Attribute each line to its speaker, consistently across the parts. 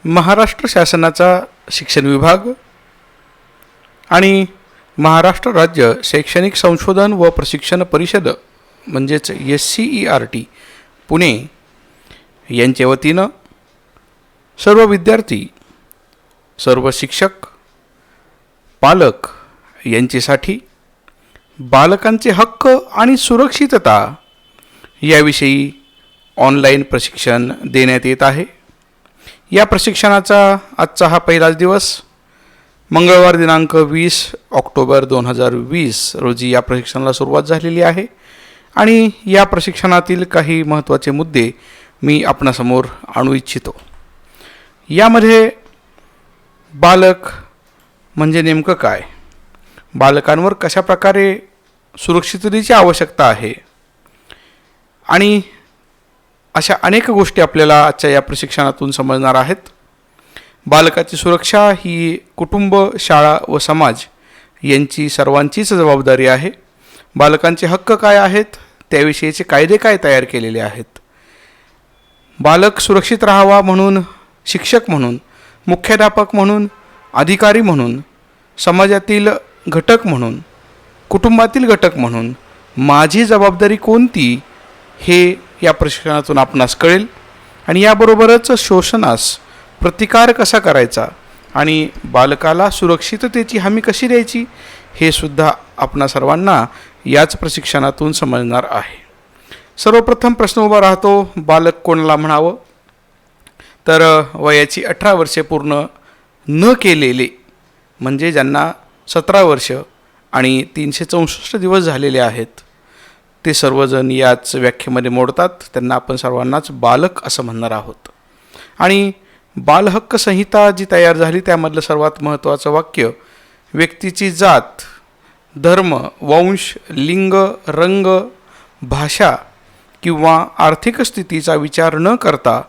Speaker 1: महाराष्ट्र शासनाचा शिक्षण विभाग आणि महाराष्ट्र राज्य शैक्षणिक संशोधन व प्रशिक्षण परिषद म्हणजेच SCERT पुणे यांच्या वतीनं सर्व विद्यार्थी, सर्व शिक्षक, पालक यांच्यासाठी बालकांचे हक्क आणि सुरक्षितता याविषयी ऑनलाईन प्रशिक्षण देण्यात येत आहे. या प्रशिक्षणाचा आजचा हा पहिलाच दिवस मंगळवार दिनांक 20 ऑक्टोबर 2020 रोजी या प्रशिक्षणाला सुरुवात झालेली आहे आणि या प्रशिक्षणातील काही महत्त्वाचे मुद्दे मी आपणासमोर आणू इच्छितो. यामध्ये बालक म्हणजे नेमकं काय, बालकांवर कशा प्रकारे सुरक्षिततेची आवश्यकता आहे आणि अशा अनेक गोष्टी आपल्याला आजच्या या प्रशिक्षणातून समजणार आहेत. बालकाची सुरक्षा ही कुटुंब, शाळा व समाज यांची सर्वांचीच जबाबदारी आहे. बालकांचे हक्क काय आहेत, त्याविषयीचे कायदे काय तयार केलेले आहेत. बालक सुरक्षित राहावा म्हणून शिक्षक म्हणून, मुख्याध्यापक म्हणून, अधिकारी म्हणून, समाजातील घटक म्हणून, कुटुंबातील घटक म्हणून माझी जबाबदारी कोणती हे या प्रशिक्षणातून आपणास कळेल. आणि याबरोबरच शोषणास प्रतिकार कसा करायचा आणि बालकाला सुरक्षिततेची हमी कशी द्यायची हे सुद्धा आपणा सर्वांना याच प्रशिक्षणातून समजणार आहे. सर्वप्रथम प्रश्न उभा राहतो, बालक कोणाला म्हणावं? तर वयाची 18 वर्षे पूर्ण न केलेले, म्हणजे ज्यांना 17 वर्ष आणि 364 दिवस झालेले आहेत, ते सर्वजण याच व्याख्येमध्ये मोडतात. त्यांना आपण सर्वांनाच बालक असं म्हणणार आहोत. आणि बालहक्क संहिता जी तयार झाली त्यामधलं सर्वात महत्त्वाचं वाक्य, व्यक्तीची जात, धर्म, वंश, लिंग, रंग, भाषा किंवा आर्थिक स्थितीचा विचार न करता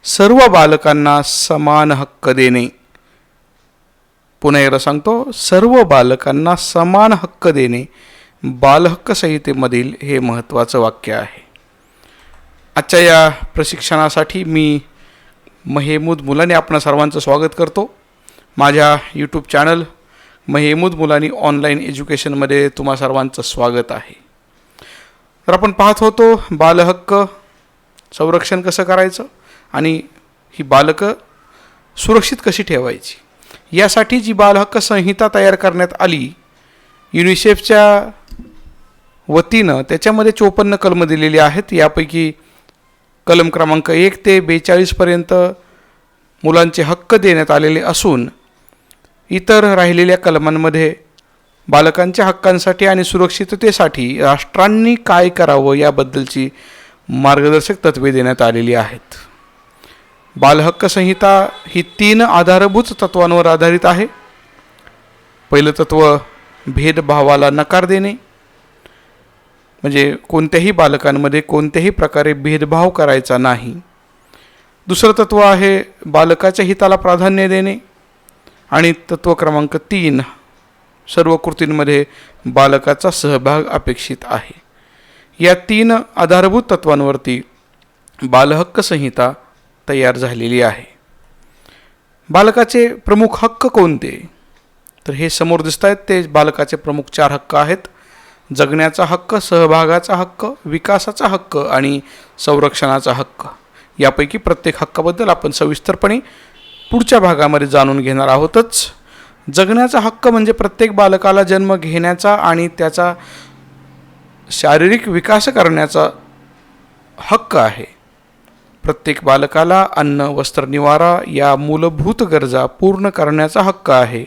Speaker 1: सर्व बालकांना समान हक्क देणे. पुन्हा एकदा सांगतो, सर्व बालकांना समान हक्क देणे बालहक्क संहितेमधील हे महत्त्वाचं वाक्य आहे. आजच्या या प्रशिक्षणासाठी मी महेमूद मुलानी आपणा सर्वांचं स्वागत करतो. माझ्या यूट्यूब चॅनल महेमूद मुलानी ऑनलाईन एज्युकेशनमध्ये तुम्हा सर्वांचं स्वागत आहे. तर आपण पाहत होतो बालहक्क संरक्षण कसं करायचं आणि ही बालकं सुरक्षित कशी ठेवायची. यासाठी जी बालहक्क संहिता तयार करण्यात आली युनिसेफच्या वतीनं, त्याच्यामध्ये 54 कलम दिलेली आहेत. यापैकी कलम क्रमांक 1 ते 42 पर्यंत मुलांचे हक्क देण्यात आलेले असून इतर राहिलेल्या कलमांमध्ये बालकांच्या हक्कांसाठी आणि सुरक्षिततेसाठी राष्ट्रांनी काय करावं याबद्दलची मार्गदर्शक तत्त्वे देण्यात आलेली आहेत. बालहक्क संहिता ही 3 आधारभूत तत्वांवर आधारित आहे. पहिलं तत्व भेदभावाला नकार देणे, म्हणजे कोणत्याही बालकांमध्ये कोणत्याही प्रकारे भेदभाव करायचा नाही. दुसरं तत्व आहे बालकाच्या हिताला प्राधान्य देणे. आणि तत्व क्रमांक 3, सर्व कृतींमध्ये बालकाचा सहभाग अपेक्षित आहे. या 3 आधारभूत तत्वांवरती बालहक्क संहिता तयार झालेली आहे. बालकाचे प्रमुख हक्क कोणते? तर हे समोर दिसत आहेत. ते बालकाचे प्रमुख 4 हक्क आहेत: जगण्याचा हक्क, सहभागाचा हक्क, विकासाचा हक्क आणि संरक्षणाचा हक्क. यापैकी प्रत्येक हक्काबद्दल आपण सविस्तरपणे पुढच्या भागामध्ये जाणून घेणार आहोतच. जगण्याचा हक्क म्हणजे प्रत्येक बालकाला जन्म घेण्याचा आणि त्याचा शारीरिक विकास करण्याचा हक्क आहे. प्रत्येक बालकाला अन्न, वस्त्र, निवारा या मूलभूत गरजा पूर्ण करण्याचा हक्क आहे.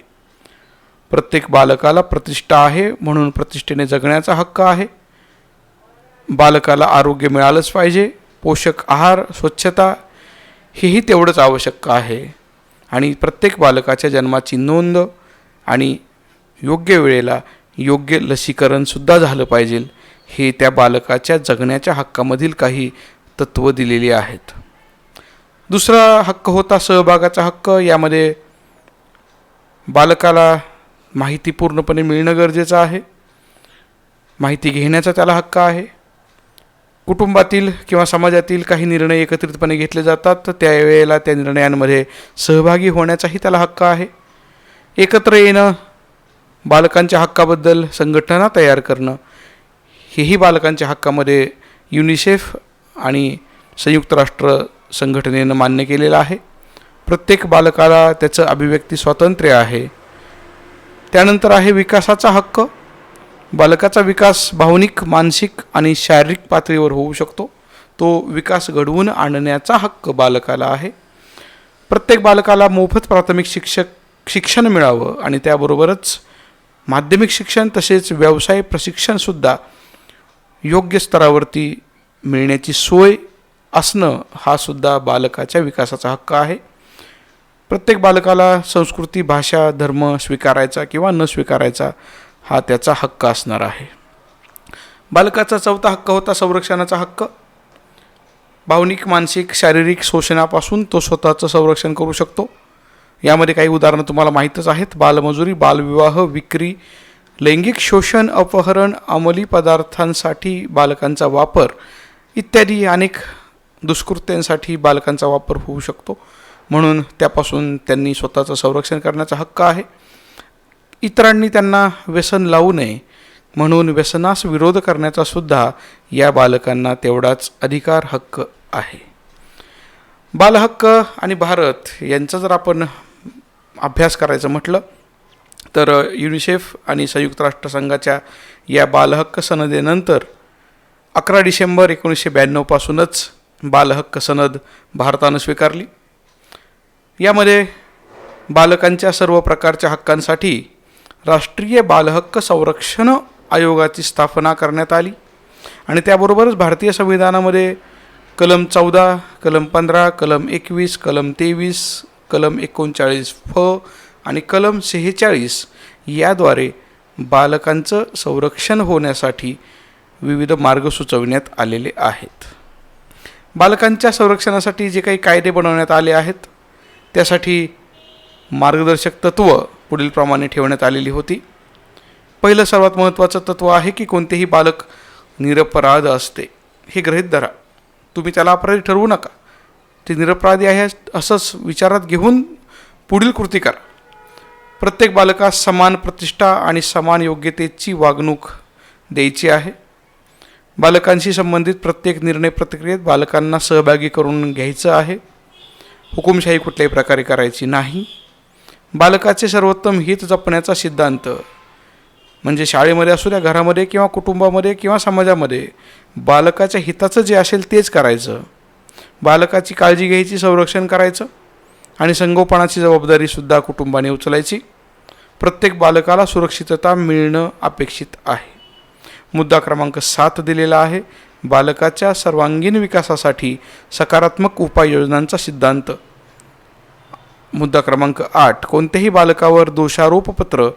Speaker 1: प्रत्येक बालकाला प्रतिष्ठा आहे म्हणून प्रतिष्ठेने जगण्याचा हक्क आहे. बालकाला आरोग्य मिळालंच पाहिजे. पोषक आहार, स्वच्छता हेही तेवढंच आवश्यक आहे. आणि प्रत्येक बालकाच्या जन्माची नोंद आणि योग्य वेळेला योग्य लसीकरणसुद्धा झालं पाहिजे. हे त्या बालकाच्या जगण्याच्या हक्कामधील काही तत्त्व दिलेली आहेत. दुसरा हक्क होता सहभागाचा हक्क. यामध्ये बालकाला माहिती पूर्णपणे मिळणं गरजेचं आहे. माहिती घेण्याचा त्याला हक्क आहे. कुटुंबातील किंवा समाजातील काही निर्णय एकत्रितपणे घेतले जातात, तर त्यावेळेला त्या निर्णयांमध्ये सहभागी होण्याचाही त्याला हक्क आहे. एकत्र येणं, बालकांच्या हक्काबद्दल संघटना तयार करणं, हेही बालकांच्या हक्कामध्ये युनिसेफ आणि संयुक्त राष्ट्र संघटनेनं मान्य केलेलं आहे. प्रत्येक बालकाला त्याचं अभिव्यक्ती स्वातंत्र्य आहे. त्यानंतर आहे विकासाचा हक्क. बालकाचा विकास भावनिक, मानसिक आणि शारीरिक पातळीवर होऊ शकतो. तो विकास घडवून आणण्याचा हक्क बालकाला आहे. प्रत्येक बालकाला मोफत प्राथमिक शिक्षण मिळावं आणि त्याबरोबरच माध्यमिक शिक्षण तसेच व्यवसाय प्रशिक्षणसुद्धा योग्य स्तरावरती मिळण्याची सोय असणं हा सुद्धा बालकाच्या विकासाचा हक्क आहे. प्रत्येक बालकाला संस्कृती, भाषा, धर्म स्वीकारायचा किंवा न स्वीकारायचा हा त्याचा हक्क असणार आहे. बालकाचा चौथा हक्क होता संरक्षणाचा हक्क. भावनिक, मानसिक, शारीरिक शोषणापासून तो स्वतःचं संरक्षण करू शकतो. यामध्ये काही उदाहरणं तुम्हाला माहीतच आहेत. बालमजुरी, बालविवाह, विक्री, लैंगिक शोषण, अपहरण, अंमली पदार्थांसाठी बालकांचा वापर इत्यादी अनेक दुष्कृत्यांसाठी बालकांचा वापर होऊ शकतो. म्हणून त्यापासून त्यांनी स्वतःचं संरक्षण करण्याचा हक्क आहे. इतरांनी त्यांना व्यसन लावू नये म्हणून व्यसनास विरोध करण्याचा सुद्धा या बालकांना तेवढाच अधिकार, हक्क आहे. बालहक्क आणि भारत यांचा जर आपण अभ्यास करायचं म्हटलं तर युनिसेफ आणि संयुक्त राष्ट्रसंघाच्या या बालहक्क सनदेनंतर 11 डिसेंबर 1992 पासूनच बालहक्क सनद भारतानं स्वीकारली. यामध्ये बालकांच्या सर्व प्रकारच्या हक्कांसाठी राष्ट्रीय बालहक्क संरक्षण आयोगाची स्थापना करण्यात आली आणि त्याबरोबरच भारतीय संविधानामध्ये कलम 14, कलम 15, कलम 21, कलम 23, कलम 39 फ आणि कलम 46 याद्वारे बालकांचं संरक्षण होण्यासाठी विविध मार्ग सुचविण्यात आलेले आहेत. बालकांच्या संरक्षणासाठी जे काही कायदे बनवण्यात आले आहेत त्यासाठी मार्गदर्शक तत्त्व पुढीलप्रमाणे ठेवण्यात आलेली होती. पहिलं सर्वात महत्त्वाचं तत्त्व आहे की कोणतेही बालक निरपराध असते हे गृहीत धरा. तुम्ही त्याला अपराधी ठरवू नका. ते निरपराधी आहे असंच विचारात घेऊन पुढील कृती करा. प्रत्येक बालकास समान प्रतिष्ठा आणि समान योग्यतेची वागणूक द्यायची आहे. बालकांशी संबंधित प्रत्येक निर्णय प्रक्रियेत बालकांना सहभागी करून घ्यायचं आहे. हुकुमशाही कुठल्याही प्रकारे करायची नाही. बालकाचे सर्वोत्तम हित जपण्याचा सिद्धांत म्हणजे शाळेमध्ये असू द्या, घरामध्ये किंवा कुटुंबामध्ये किंवा समाजामध्ये बालकाच्या हिताचं जे असेल तेच करायचं. बालकाची काळजी घ्यायची, संरक्षण करायचं आणि संगोपनाची जबाबदारीसुद्धा कुटुंबाने उचलायची. प्रत्येक बालकाला सुरक्षितता मिळणं अपेक्षित आहे. मुद्दा क्रमांक 7 दिलेला आहे. बालकाच्या सर्वांगीण विकासासाठी सकारात्मक उपाययोजनांचा सिद्धांत. मुद्दा क्रमांक 8 कोणत्याही बालकावर दोषारोपपत्र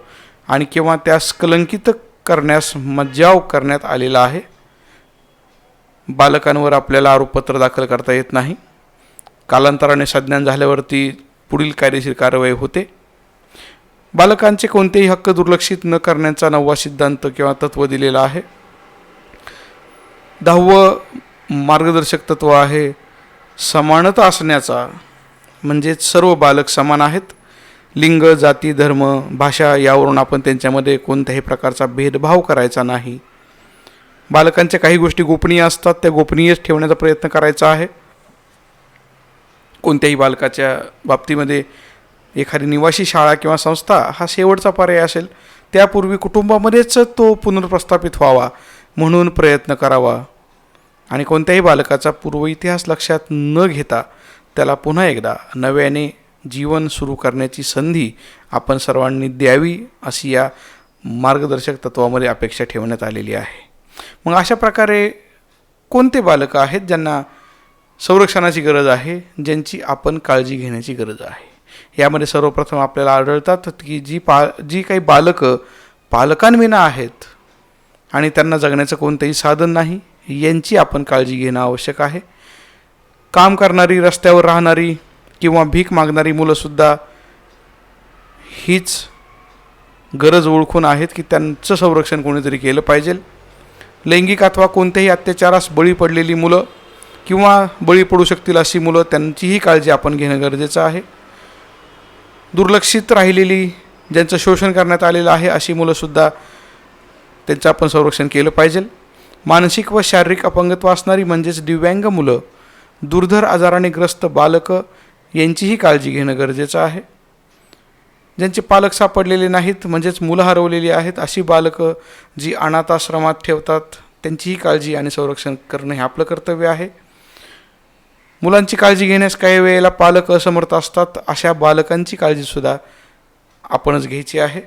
Speaker 1: आणि किंवा त्यास कलंकित करण्यास मज्जाव करण्यात आलेला आहे. बालकांवर आपल्याला आरोपपत्र दाखल करता येत नाही. कालांतराने संज्ञान झाल्यावरती पुढील कायदेशीर कारवाई होते. बालकांचे कोणतेही हक्क दुर्लक्षित न करण्याचा 9वा सिद्धांत किंवा तत्त्व दिलेला आहे. 10वं मार्गदर्शक तत्त्व आहे समानता असण्याचा, म्हणजेच सर्व बालक समान आहेत. लिंग, जाती, धर्म, भाषा यावरून आपण त्यांच्यामध्ये कोणत्याही प्रकारचा भेदभाव करायचा नाही. बालकांच्या काही गोष्टी गोपनीय असतात, त्या गोपनीयच ठेवण्याचा प्रयत्न करायचा आहे. कोणत्याही बालकाच्या बाबतीमध्ये एखादी निवासी शाळा किंवा संस्था हा शेवटचा पर्याय असेल. त्यापूर्वी कुटुंबामध्येच तो पुनर्प्रस्थापित व्हावा म्हणून प्रयत्न करावा आणि कोणत्याही बालकाचा पूर्व इतिहास लक्षात न घेता त्याला पुन्हा एकदा नव्याने जीवन सुरू करण्याची संधी आपण सर्वांनी द्यावी अशी या मार्गदर्शक तत्त्वामध्ये अपेक्षा ठेवण्यात आलेली आहे. मग अशा प्रकारे कोणते बालकं आहेत ज्यांना संरक्षणाची गरज आहे, ज्यांची आपण काळजी घेण्याची गरज आहे. यामध्ये सर्वप्रथम आपल्याला आढळतात की जी काही बालकं पालकांविना आहेत आणि त्यांना जगण्याचं कोणतंही साधन नाही, यांची आपण काळजी घेणं आवश्यक आहे. काम करणारी, रस्त्यावर राहणारी किंवा भीक मागणारी मुलंसुद्धा हीच गरज ओळखून आहेत की त्यांचं संरक्षण कोणीतरी केलं पाहिजे. लैंगिक अथवा कोणत्याही अत्याचारास बळी पडलेली मुलं किंवा बळी पडू शकतील अशी मुलं, त्यांचीही काळजी आपण घेणं गरजेचं आहे. दुर्लक्षित राहिलेली, ज्यांचं शोषण करण्यात आलेलं आहे अशी मुलंसुद्धा, त्यांचं आपण संरक्षण केलं पाहिजे. मानसिक व शारीरिक अपंगत्व असणारी म्हणजेच दिव्यांग मुलं, दुर्धर आजाराने ग्रस्त बालकं यांचीही काळजी घेणं गरजेचं आहे. ज्यांचे पालक सापडलेले नाहीत म्हणजेच मुलं हरवलेली आहेत अशी बालकं जी अनाथाश्रमात ठेवतात, त्यांचीही काळजी आणि संरक्षण करणं हे आपलं कर्तव्य आहे. मुलांची काळजी घेण्यास काही वेळेला पालक असमर्थ असतात, अशा बालकांची काळजीसुद्धा आपणच घ्यायची आहे.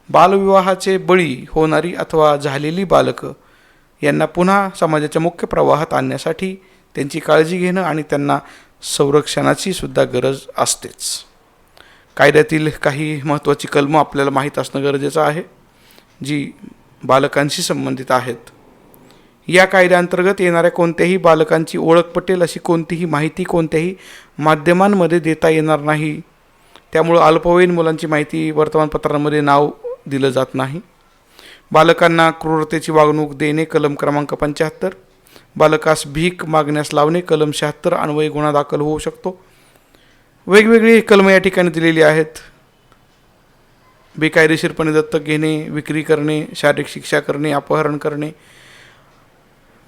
Speaker 1: बालविवाहाचे बळी होणारी अथवा झालेली बालकं यांना पुन्हा समाजाच्या मुख्य प्रवाहात आणण्यासाठी त्यांची काळजी घेणं आणि त्यांना संरक्षणाची सुद्धा गरज असतेच. कायद्यातील काही महत्त्वाची कलमं आपल्याला माहीत असणं गरजेचं आहे, जी बालकांशी संबंधित आहेत. या कायद्याअंतर्गत येणाऱ्या कोणत्याही बालकांची ओळख पटेल अशी कोणतीही माहिती कोणत्याही माध्यमांमध्ये देता येणार नाही. त्यामुळं अल्पवयीन मुलांची माहिती वर्तमानपत्रांमध्ये नाव दिलं जात नाही. बालकांना क्रूरतेची वागणूक देणे कलम क्रमांक 75, बालकास भीक मागण्यास लावणे कलम 76 अन्वये गुन्हा दाखल होऊ शकतो. वेगवेगळी कलमं या ठिकाणी दिलेली आहेत. बेकायदेशीरपणे दत्तक घेणे, विक्री करणे, शारीरिक शिक्षा करणे, अपहरण करणे,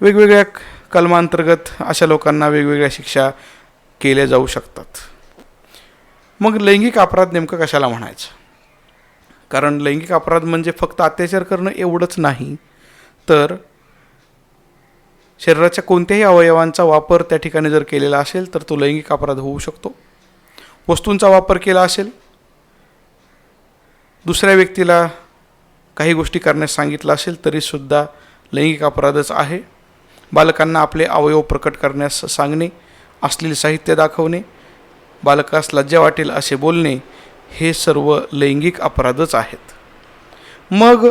Speaker 1: वेगवेगळ्या कलमांतर्गत अशा लोकांना वेगवेगळ्या शिक्षा केल्या जाऊ शकतात. मग लैंगिक अपराध नेमकं कशाला म्हणायचं? कारण लैंगिक अपराध म्हणजे फक्त अत्याचार करणं एवढंच नाही, तर शरीराच्या कोणत्याही अवयवांचा वापर त्या ठिकाणी जर केलेला असेल तर तो लैंगिक अपराध होऊ शकतो. वस्तूंचा वापर केला असेल, दुसऱ्या व्यक्तीला काही गोष्टी करण्यास सांगितलं असेल तरीसुद्धा लैंगिक अपराधच आहे. बालकांना आपले अवयव प्रकट करण्यास सांगणे, अश्लील साहित्य दाखवणे, बालकास लज्जा वाटेल असे बोलणे, हे सर्व लैंगिक अपराधच आहेत. मग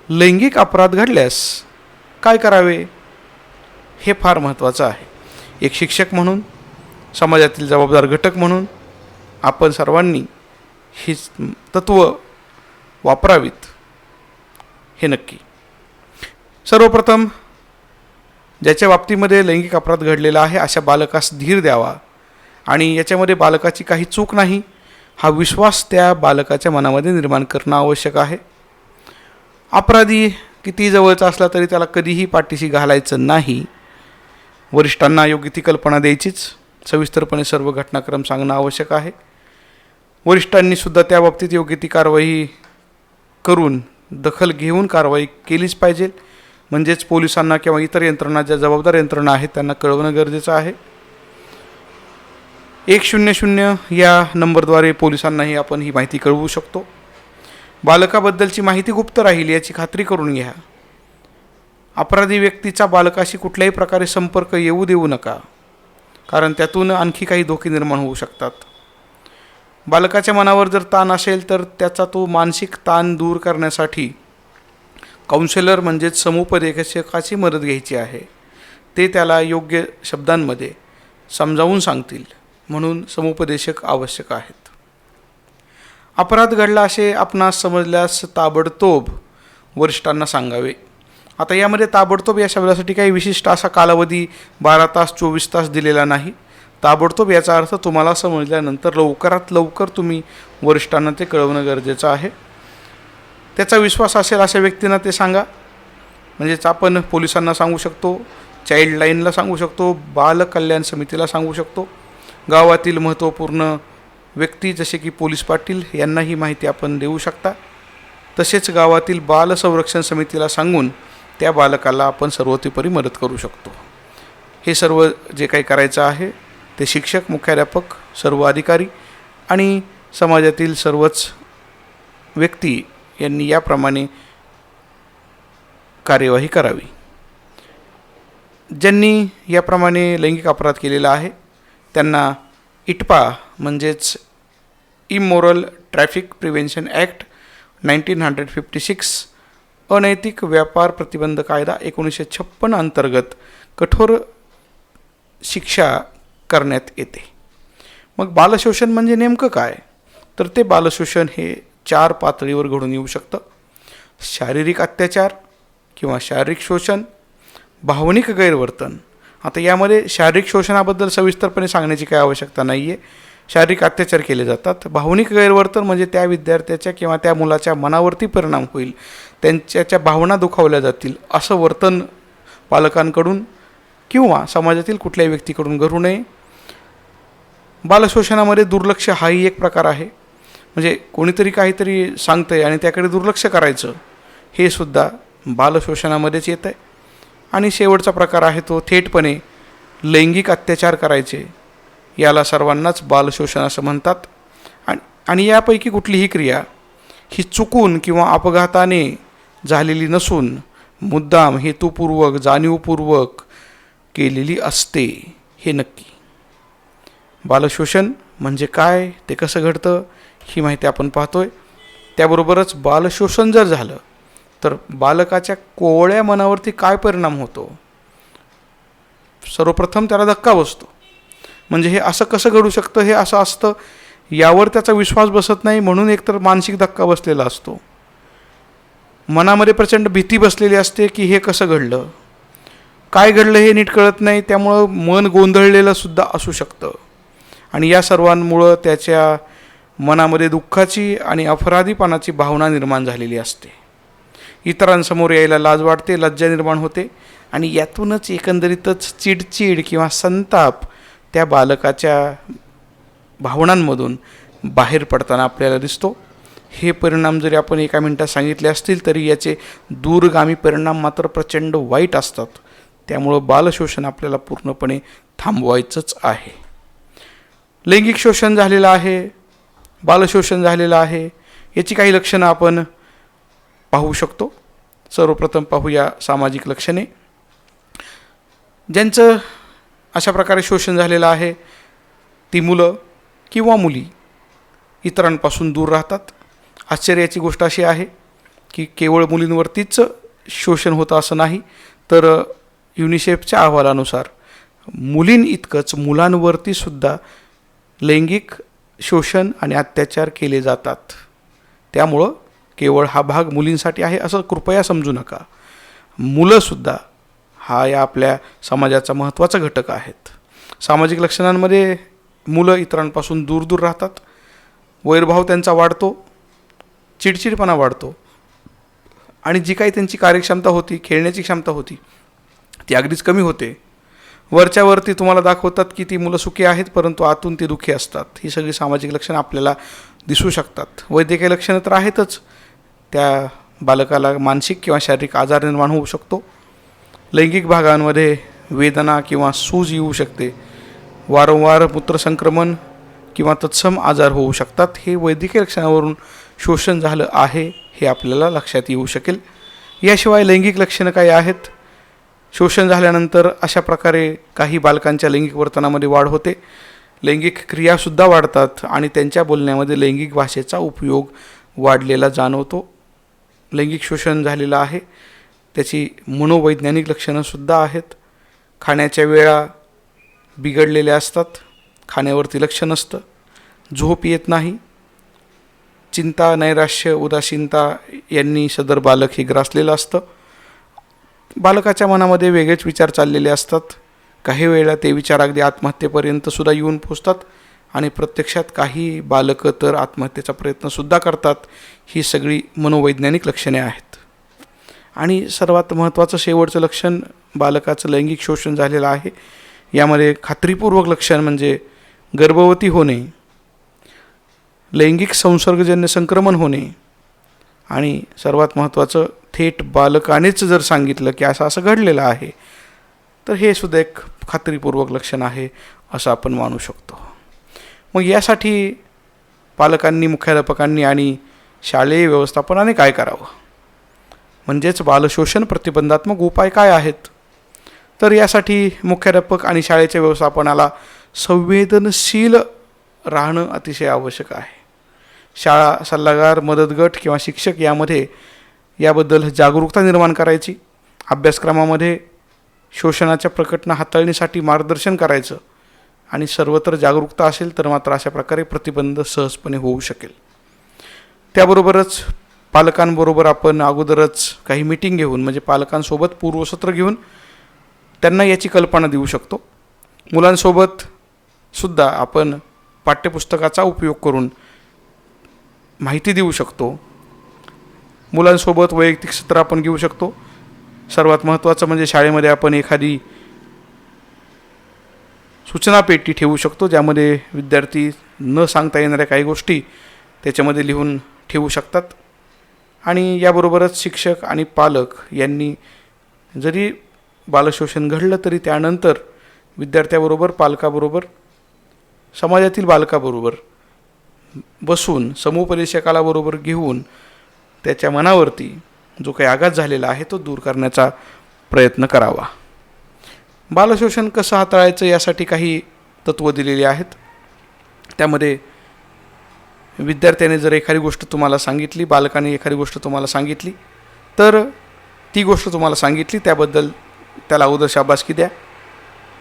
Speaker 1: लैंगिक अपराध घडल्यास काय करावे हे फार महत्त्वाचं आहे. एक शिक्षक म्हणून, समाजातील जबाबदार घटक म्हणून आपण सर्वांनी ही तत्त्व वापरावीत हे नक्की. सर्वप्रथम ज्याच्या बाबतीमध्ये लैंगिक अपराध घडलेला आहे अशा बालकास धीर द्यावा आणि याच्यामध्ये बालकाची काही चूक नाही हा विश्वास त्या बालकाच्या मनामध्ये निर्माण करणं आवश्यक आहे. अपराधी किती जवळचा असला तरी त्याला कधीही पाठीशी घालायचं नाही. वरिष्ठांना योग्य ती कल्पना द्यायचीच, सविस्तरपणे सर्व घटनाक्रम सांगणं आवश्यक आहे. वरिष्ठांनीसुद्धा त्या बाबतीत योग्य ती कारवाई करून, दखल घेऊन कारवाई केलीच पाहिजे. म्हणजेच पोलिसांना किंवा इतर यंत्रणा, ज्या जबाबदार यंत्रणा आहेत त्यांना कळवणं गरजेचं आहे. 100 या नंबरद्वारे पोलिसांनाही आपण ही माहिती कळवू शकतो. बालकाबद्दलची माहिती गुप्त राहील याची खात्री करून घ्या. अपराधी व्यक्तीचा बालकाशी कुठल्याही प्रकारे संपर्क येऊ देऊ नका, कारण त्यातून आणखी काही धोके निर्माण होऊ शकतात. बालकाच्या मनावर जर ताण असेल तर त्याचा तो मानसिक ताण दूर करण्यासाठी काउन्सिलर म्हणजेच समुपदेशकाची मदत घ्यायची आहे. ते त्याला योग्य शब्दांमध्ये समजावून सांगतील, म्हणून समुपदेशक आवश्यक आहेत. अपराध घडला असे आपणास समजल्यास ताबडतोब वरिष्ठांना सांगावे. आता यामध्ये ताबडतोब या शब्दासाठी काही विशिष्ट असा कालावधी 12 तास 24 तास दिलेला नाही. ताबडतोब याचा अर्थ तुम्हाला समजल्यानंतर लवकरात लवकर तुम्ही वरिष्ठांना ते कळवणं गरजेचं आहे. त्याचा विश्वास असेल अशा व्यक्तींना ते सांगा. म्हणजेच आपण पोलिसांना सांगू शकतो, चाइल्ड लाईनला सांगू शकतो, बाल कल्याण समितीला सांगू शकतो, गावातील महत्त्वपूर्ण व्यक्ती जसे की पोलीस पाटील यांना ही माहिती आपण देऊ शकता. तसेच गावातील बाल संरक्षण समितीला सांगून त्या बालकाला आपण सर्वतोपरी मदत करू शकतो. हे सर्व जे काही करायचं आहे ते शिक्षक, मुख्याध्यापक, सर्व अधिकारी आणि समाजातील सर्वच व्यक्ती यांनी याप्रमाणे कार्यवाही करावी. ज्यांनी याप्रमाणे लैंगिक अपराध केलेला आहे त्यांना इटपा म्हणजेच इमोरल ट्रॅफिक प्रिव्हेन्शन ॲक्ट 1956, अनैतिक व्यापार प्रतिबंध कायदा 1956 अंतर्गत कठोर शिक्षा करण्यात येते. मग बालशोषण म्हणजे नेमकं काय? तर ते बालशोषण हे 4 पातळीवर घडून येऊ शकतं. शारीरिक अत्याचार, किंवा शारीरिक शोषण, भावनिक गैरवर्तन. आता यामध्ये शारीरिक शोषणाबद्दल सविस्तरपणे सांगण्याची काही आवश्यकता नाही आहे. शारीरिक अत्याचार केले जातात. भावनिक गैरवर्तन म्हणजे त्या विद्यार्थ्याच्या किंवा त्या मुलाच्या मनावरती परिणाम होईल, त्यांच्या भावना दुखावल्या जातील असं वर्तन पालकांकडून किंवा समाजातील कुठल्याही व्यक्तीकडून घडू नये. बालशोषणामध्ये दुर्लक्ष हाही एक प्रकार आहे. म्हणजे कोणीतरी काहीतरी सांगतंय आणि त्याकडे दुर्लक्ष करायचं, हे सुद्धा बालशोषणामध्येच येतं आहे. आणि शेवटचा प्रकार आहे तो थेटपणे लैंगिक अत्याचार करायचे, याला सर्वांनाच बालशोषण असं म्हणतात. आणि यापैकी कुठलीही क्रिया ही चुकून किंवा अपघाताने झालेली नसून मुद्दाम, हेतुपूर्वक, जाणीवपूर्वक केलेली असते, हे नक्की. बालशोषण म्हणजे काय, ते कसं घडतं, ही माहिती आपण पाहतोय. त्याबरोबरच बालशोषण जर झालं तर बालकाच्या कोवळ्या मनावरती काय परिणाम होतो. सर्वप्रथम त्याला धक्का बसतो. म्हणजे हे असं कसं घडू शकतं, हे असं असतं यावर त्याचा विश्वास बसत नाही, म्हणून एकतर मानसिक धक्का बसलेला असतो. मनामध्ये प्रचंड भीती बसलेली असते की हे कसं घडलं, काय घडलं हे नीट कळत नाही, त्यामुळं मन गोंधळलेलं सुद्धा असू शकतं. आणि या सर्वांमुळं त्याच्या मनामध्ये दुःखाची आणि अपराधीपणाची भावना निर्माण झालेली असते. इतरांसमोर यायला लाज वाटते, लज्जा निर्माण होते आणि यातूनच एकंदरीतच चिडचिड किंवा संताप त्या बालकाच्या भावनांमधून बाहेर पडताना आपल्याला दिसतो. हे परिणाम जरी आपण एका मिनिटात सांगितले असतील तरी याचे दूरगामी परिणाम मात्र प्रचंड वाईट असतात. त्यामुळं बालशोषण आपल्याला पूर्णपणे थांबवायचंच आहे. लैंगिक शोषण झालेलं आहे, बालशोषण झालेलं आहे, याची काही लक्षणं आपण पाहू शकतो. सर्वप्रथम पाहूया सामाजिक लक्षणे. ज्यांचं अशा प्रकारे शोषण झालेलं आहे ती मुलं किंवा मुली इतरांपासून दूर राहतात. आश्चर्याची गोष्ट अशी आहे की केवळ मुलींवरतीच शोषण होतं असं नाही, तर युनिसेफच्या अहवालानुसार मुलींइतकंच मुलांवरती सुद्धा लैंगिक शोषण आणि अत्याचार केले जातात. त्यामुळं केवळ हा भाग मुलींसाठी आहे असं कृपया समजू नका. मुलंसुद्धा हा या आपल्या समाजाचा महत्त्वाचा घटक आहेत. सामाजिक लक्षणांमध्ये मुलं इतरांपासून दूर दूर राहतात, वैरभाव त्यांचा वाढतो, चिडचिडपणा वाढतो आणि जी काही त्यांची कार्यक्षमता होती, खेळण्याची क्षमता होती, ती अगदीच कमी होते. वरच्यावरती तुम्हाला दाखवतात की ती मुलं सुखी आहेत, परंतु आतून ती दुःखी असतात. ही सगळी सामाजिक लक्षणं आपल्याला दिसू शकतात. वैद्यकीय लक्षणं तर आहेतच, त्या बालकाला मानसिक किंवा शारीरिक आजार निर्माण होऊ शकतो. लैंगिक भागांमध्ये वेदना किंवा सूज येऊ शकते. वारंवार मूत्रसंक्रमण किंवा तत्सम आजार होऊ शकतात. हे वैद्यकीय लक्षणावरून शोषण झालं आहे हे आपल्याला लक्षात येऊ शकेल. याशिवाय लैंगिक लक्षणं काही आहेत. शोषण झाल्यानंतर अशा प्रकारे काही बालकांच्या लैंगिक वर्तनामध्ये वाढ होते, लैंगिक क्रियासुद्धा वाढतात आणि त्यांच्या बोलण्यामध्ये लैंगिक भाषेचा उपयोग वाढलेला जाणवतो. लैंगिक शोषण झालेलं आहे त्याची मनोवैज्ञानिक लक्षणंसुद्धा आहेत. खाण्याच्या वेळा बिघडलेल्या असतात, खाण्यावरती लक्ष नसतं, झोप येत नाही, चिंता, नैराश्य, उदासीनता यांनी सदर बालक हे ग्रासलेलं असतं. बालकाच्या मनामध्ये वेगळेच विचार चाललेले असतात. काही वेळेला ते विचार अगदी आत्महत्येपर्यंत सुद्धा येऊन पोचतात आणि प्रत्यक्षात काही बालकं तर आत्महत्येचा प्रयत्नसुद्धा करतात. ही सगळी मनोवैज्ञानिक लक्षणे आहेत. आणि सर्वात महत्त्वाचं शेवटचं लक्षण बालकाचं लैंगिक शोषण झालेलं आहे. यामध्ये खात्रीपूर्वक लक्षण म्हणजे गर्भवती होणे, लैंगिक संसर्गजन्य संक्रमण होणे आणि सर्वात महत्त्वाचं थेट बालकानेच जर सांगितलं की असं घडलेलं आहे तर हे सुद्धा एक खात्रीपूर्वक लक्षण आहे असं आपण मानू शकतो. मग यासाठी पालकांनी, मुख्याध्यापकांनी आणि शालेय व्यवस्थापनाने काय करावं, म्हणजेच बालशोषण प्रतिबंधात्मक उपाय काय आहेत. तर यासाठी मुख्याध्यापक आणि शाळेच्या व्यवस्थापनाला संवेदनशील राहणं अतिशय आवश्यक आहे. शाळा सल्लागार, मदत गट किंवा शिक्षक याबद्दल जागरूकता निर्माण करायची. अभ्यासक्रमामध्ये शोषणाच्या प्रकटना हाताळणीसाठी मार्गदर्शन करायचं आणि सर्वत्र जागरूकता असेल तर मात्र अशा प्रकारे प्रतिबंध सहजपणे होऊ शकेल. त्याबरोबरच पालकांबरोबर आपण अगोदरच काही मीटिंग घेऊन म्हणजे पालकांसोबत पूर्वसत्र घेऊन त्यांना याची कल्पना देऊ शकतो. मुलांसोबत सुद्धा आपण पाठ्यपुस्तकाचा उपयोग करून माहिती देऊ शकतो. मुलांसोबत वैयक्तिक सत्र आपण घेऊ शकतो. सर्वात महत्त्वाचं म्हणजे शाळेमध्ये आपण एखादी सूचना पेटी ठेवू शकतो, ज्यामध्ये विद्यार्थी न सांगता येणाऱ्या काही गोष्टी त्याच्यामध्ये लिहून ठेवू शकतात. आणि याबरोबरच शिक्षक आणि पालक यांनी जरी बालशोषण घडलं तरी त्यानंतर विद्यार्थ्याबरोबर, पालकाबरोबर, समाजातील बालकाबरोबर बसून समुपदेशकाला घेऊन त्याच्या मनावरती जो काही आघात झालेला आहे तो दूर करण्याचा प्रयत्न करावा. बालशोषण कसं हाताळायचं यासाठी काही तत्त्व दिलेली आहेत. त्यामध्ये विद्यार्थ्याने जर एखादी गोष्ट तुम्हाला सांगितली, बालकाने एखादी गोष्ट तुम्हाला सांगितली, तर ती गोष्ट तुम्हाला सांगितली त्याबद्दल त्याला अगोदर शाबासकी द्या.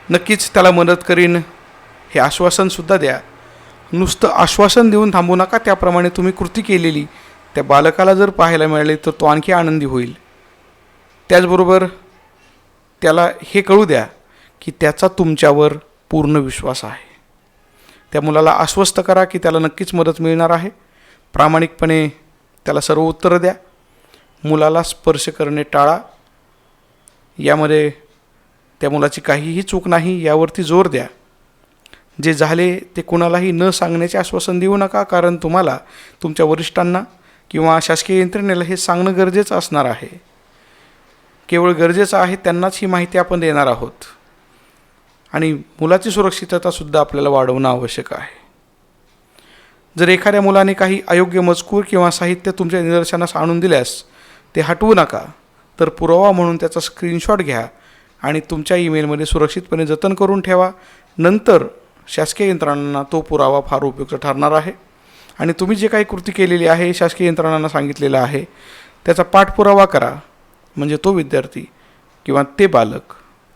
Speaker 1: नक्कीच त्याला मदत करीन हे आश्वासनसुद्धा द्या. नुसतं आश्वासन देऊन थांबू नका. त्याप्रमाणे तुम्ही कृती केलेली त्या बालकाला जर पाहायला मिळाली तर तो आणखी आनंदी होईल. त्याचबरोबर त्याला हे कळू द्या की त्याचा तुमच्यावर पूर्ण विश्वास आहे. त्या मुलाला आश्वस्त करा की त्याला नक्कीच मदत मिळणार आहे. प्रामाणिकपणे त्याला सर्व उत्तरं द्या. मुलाला स्पर्श करणे टाळा. यामध्ये त्या मुलाची काहीही चूक नाही यावरती जोर द्या. जे झाले ते कुणालाही न सांगण्याचे आश्वासन देऊ नका, कारण तुम्हाला तुमच्या वरिष्ठांना किंवा शासकीय यंत्रणेला हे सांगणं गरजेचं असणार आहे. केवळ गरजेचं आहे त्यांनाच ही माहिती आपण देणार आहोत. आणि मुलाची सुरक्षिततासुद्धा आपल्याला वाढवणं आवश्यक आहे. जर एखाद्या मुलाने काही अयोग्य मजकूर किंवा साहित्य तुमच्या निदर्शनास आणून दिल्यास ते हटवू नका, तर पुरावा म्हणून त्याचा स्क्रीनशॉट घ्या आणि तुमच्या ईमेलमध्ये सुरक्षितपणे जतन करून ठेवा. नंतर शासकीय यंत्रणांना तो पुरावा फार उपयुक्त ठरणार आहे. आणि तुम्ही जे काही कृती केलेली आहे, शासकीय यंत्रणांना सांगितलेलं आहे, त्याचा पाठपुरावा करा. म्हणजे तो विद्यार्थी किंवा ते बालक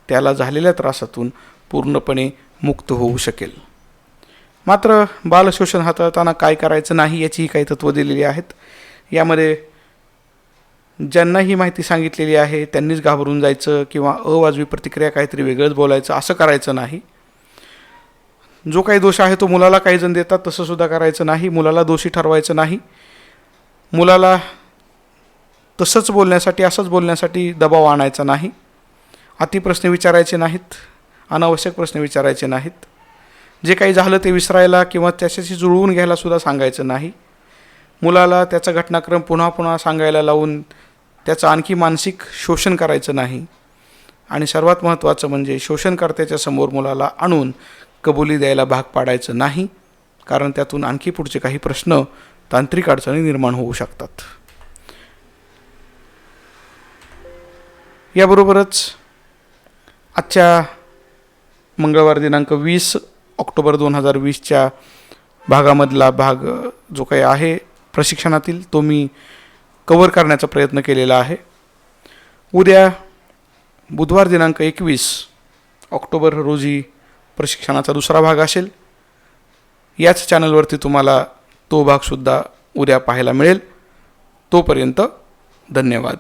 Speaker 1: त्याला झालेल्या त्रासातून पूर्णपणे मुक्त होऊ शकेल. मात्र बालशोषण हाताळताना काय करायचं नाही याचीही काही तत्त्व दिलेली आहेत. यामध्ये ज्यांना ही माहिती सांगितलेली आहे त्यांनीच घाबरून जायचं किंवा अवाजवी प्रतिक्रिया काहीतरी वेगळंच बोलायचं असं करायचं नाही. जो काही दोष आहे तो मुलाला काही जण देतात तसं सुद्धा करायचं नाही. मुलाला दोषी ठरवायचं नाही. मुलाला तसंच बोलण्यासाठी, असंच बोलण्यासाठी दबाव आणायचा नाही. अति प्रश्न विचारायचे नाहीत. अनावश्यक प्रश्न विचारायचे नाहीत. जे काही झालं ते विसरायला किंवा त्याच्याशी जुळवून घ्यायला सुद्धा सांगायचं नाही. मुलाला त्याचा घटनाक्रम पुन्हा पुन्हा सांगायला लावून त्याचं आणखी मानसिक शोषण करायचं नाही. आणि सर्वात महत्त्वाचं म्हणजे शोषणकर्त्याच्या समोर मुलाला आणून कबुली द्यायला भाग पाडायचं नाही, कारण त्यातून आणखी पुढचे काही प्रश्न, तांत्रिक अडचणी निर्माण होऊ शकतात. याबरोबरच आजच्या मंगळवार दिनांक 20 ऑक्टोबर 2020च्या भागामधला भाग जो काही आहे प्रशिक्षणातील तो मी कव्हर करण्याचा प्रयत्न केलेला आहे. उद्या बुधवार दिनांक 21 ऑक्टोबर रोजी प्रशिक्षणाचा दुसरा भाग असेल. याच चॅनलवरती तुम्हाला तो भागसुद्धा उद्या पाहायला मिळेल. तोपर्यंत धन्यवाद.